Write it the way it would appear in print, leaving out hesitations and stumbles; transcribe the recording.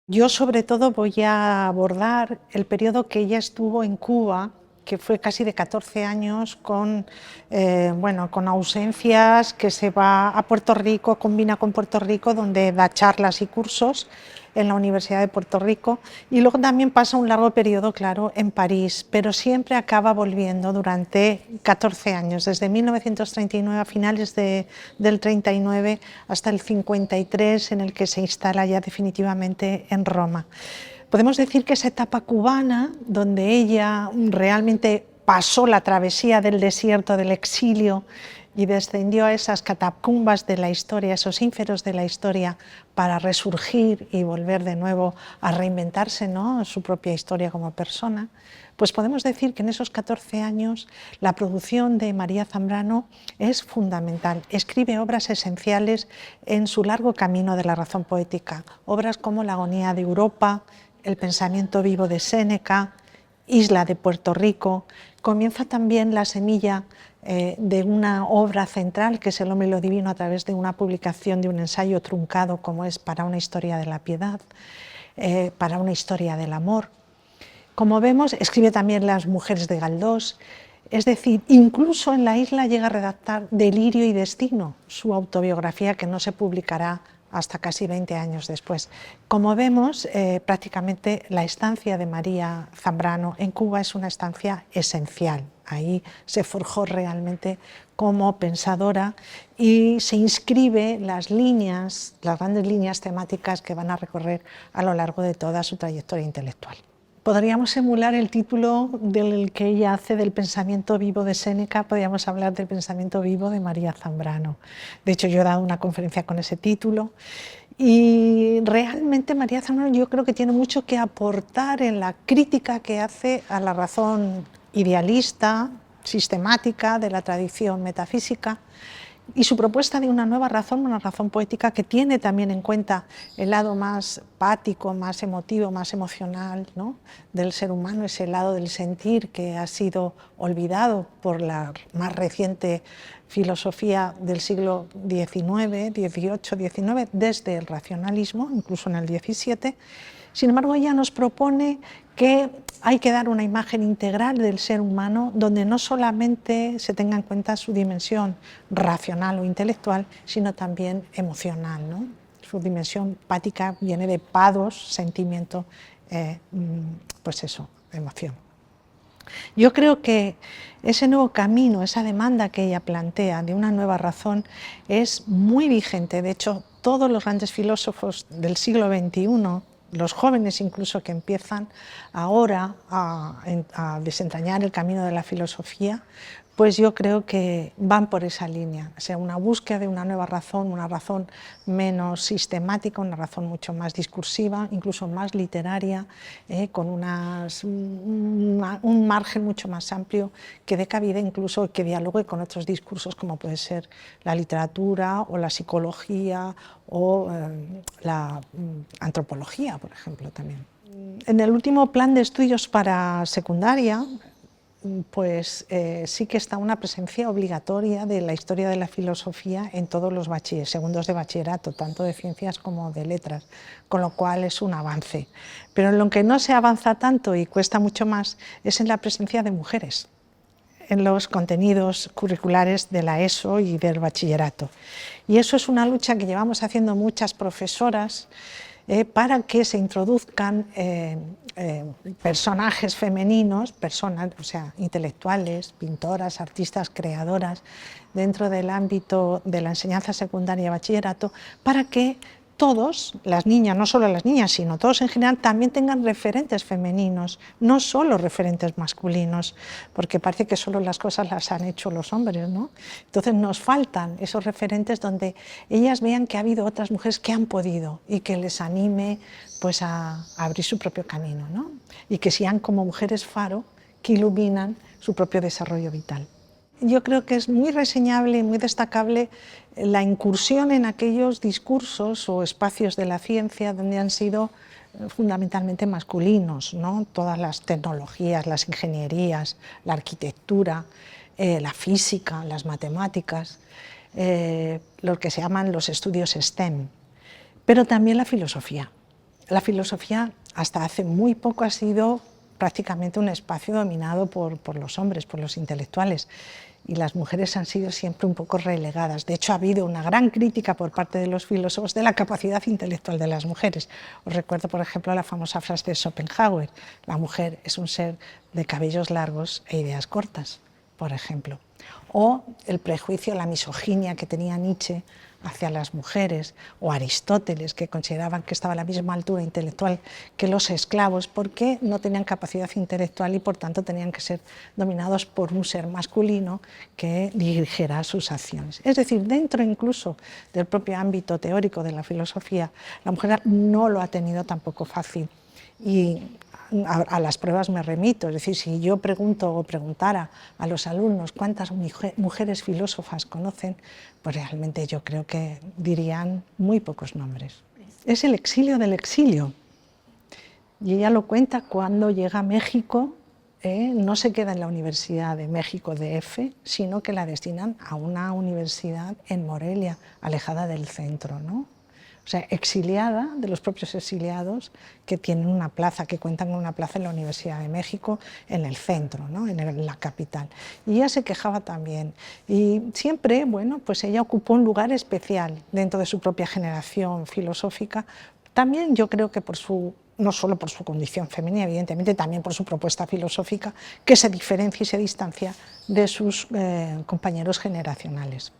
Yo sobre todo voy a abordar el periodo que ella estuvo en Cuba, que fue casi de 14 años, con ausencias, que se va a Puerto Rico, combina con Puerto Rico, donde da charlas y cursos en la Universidad de Puerto Rico, y luego también pasa un largo periodo, claro, en París, pero siempre acaba volviendo durante 14 años, desde 1939 a finales del 39 hasta el 53, en el que se instala ya definitivamente en Roma. Podemos decir que esa etapa cubana, donde ella realmente pasó la travesía del desierto, del exilio, y descendió a esas catacumbas de la historia, esos ínferos de la historia, para resurgir y volver de nuevo a reinventarse, ¿no?, su propia historia como persona, pues podemos decir que en esos 14 años la producción de María Zambrano es fundamental. Escribe obras esenciales en su largo camino de la razón poética, obras como La agonía de Europa, El pensamiento vivo de Séneca, Isla de Puerto Rico. Comienza también la semilla de una obra central, que es El hombre y lo divino, a través de una publicación de un ensayo truncado como es Para una historia de la piedad, Para una historia del amor. Como vemos, escribe también Las mujeres de Galdós, es decir, incluso en La isla llega a redactar Delirio y destino, su autobiografía, que no se publicará hasta casi 20 años después. Como vemos, prácticamente la estancia de María Zambrano en Cuba es una estancia esencial. Ahí se forjó realmente como pensadora y se inscribe las grandes líneas temáticas que van a recorrer a lo largo de toda su trayectoria intelectual. Podríamos emular el título del que ella hace del pensamiento vivo de Séneca, podríamos hablar del pensamiento vivo de María Zambrano. De hecho, yo he dado una conferencia con ese título y realmente María Zambrano yo creo que tiene mucho que aportar en la crítica que hace a la razón idealista, sistemática de la tradición metafísica, y su propuesta de una nueva razón, una razón poética que tiene también en cuenta el lado más pático, más emotivo, más emocional, ¿no?, del ser humano, ese lado del sentir que ha sido olvidado por la más reciente filosofía del siglo XIX, XVIII, XIX, desde el racionalismo, incluso en el XVII. Sin embargo, ella nos propone que hay que dar una imagen integral del ser humano, donde no solamente se tenga en cuenta su dimensión racional o intelectual, sino también emocional, ¿no? Su dimensión pática viene de pados, sentimiento, pues eso, emoción. Yo creo que ese nuevo camino, esa demanda que ella plantea de una nueva razón es muy vigente. De hecho, todos los grandes filósofos del siglo XXI, los jóvenes incluso que empiezan ahora a desentrañar el camino de la filosofía, pues yo creo que van por esa línea, o sea, una búsqueda de una nueva razón, una razón menos sistemática, una razón mucho más discursiva, incluso más literaria, con un margen mucho más amplio, que dé cabida incluso, que dialogue con otros discursos como puede ser la literatura o la psicología o la antropología, por ejemplo, también. En el último plan de estudios para secundaria, pues sí que está una presencia obligatoria de la historia de la filosofía en todos los segundos de bachillerato, tanto de ciencias como de letras, con lo cual es un avance. Pero en lo que no se avanza tanto y cuesta mucho más es en la presencia de mujeres en los contenidos curriculares de la ESO y del bachillerato. Y eso es una lucha que llevamos haciendo muchas profesoras para que se introduzcan personajes femeninos, o sea, intelectuales, pintoras, artistas, creadoras, dentro del ámbito de la enseñanza secundaria y bachillerato, para que todos, las niñas, no solo las niñas, sino todos en general, también tengan referentes femeninos, no solo referentes masculinos, porque parece que solo las cosas las han hecho los hombres, ¿no? Entonces nos faltan esos referentes donde ellas vean que ha habido otras mujeres que han podido y que les anime pues a abrir su propio camino, ¿no? Y que sean como mujeres faro que iluminan su propio desarrollo vital. Yo creo que es muy reseñable y muy destacable la incursión en aquellos discursos o espacios de la ciencia donde han sido fundamentalmente masculinos, ¿no? Todas las tecnologías, las ingenierías, la arquitectura, la física, las matemáticas, lo que se llaman los estudios STEM, pero también la filosofía. La filosofía hasta hace muy poco ha sido prácticamente un espacio dominado por los hombres, por los intelectuales, y las mujeres han sido siempre un poco relegadas. De hecho, ha habido una gran crítica por parte de los filósofos de la capacidad intelectual de las mujeres. Os recuerdo, por ejemplo, la famosa frase de Schopenhauer: la mujer es un ser de cabellos largos e ideas cortas, por ejemplo. O el prejuicio, la misoginia que tenía Nietzsche hacia las mujeres, o Aristóteles, que consideraban que estaba a la misma altura intelectual que los esclavos porque no tenían capacidad intelectual y por tanto tenían que ser dominados por un ser masculino que dirigiera sus acciones. Es decir, dentro incluso del propio ámbito teórico de la filosofía, la mujer no lo ha tenido tampoco fácil. Y a las pruebas me remito, es decir, si yo pregunto o preguntara a los alumnos cuántas mujeres filósofas conocen, pues realmente yo creo que dirían muy pocos nombres. Es el exilio del exilio. Y ella lo cuenta cuando llega a México, no se queda en la Universidad de México DF, sino que la destinan a una universidad en Morelia, alejada del centro, ¿no? O sea, exiliada de los propios exiliados que tienen una plaza, que cuentan con una plaza en la Universidad de México, en el centro, ¿no? En la capital. Y ella se quejaba también. Y siempre, bueno, pues ella ocupó un lugar especial dentro de su propia generación filosófica. También yo creo que no solo por su condición femenina, evidentemente, también por su propuesta filosófica, que se diferencia y se distancia de sus compañeros generacionales.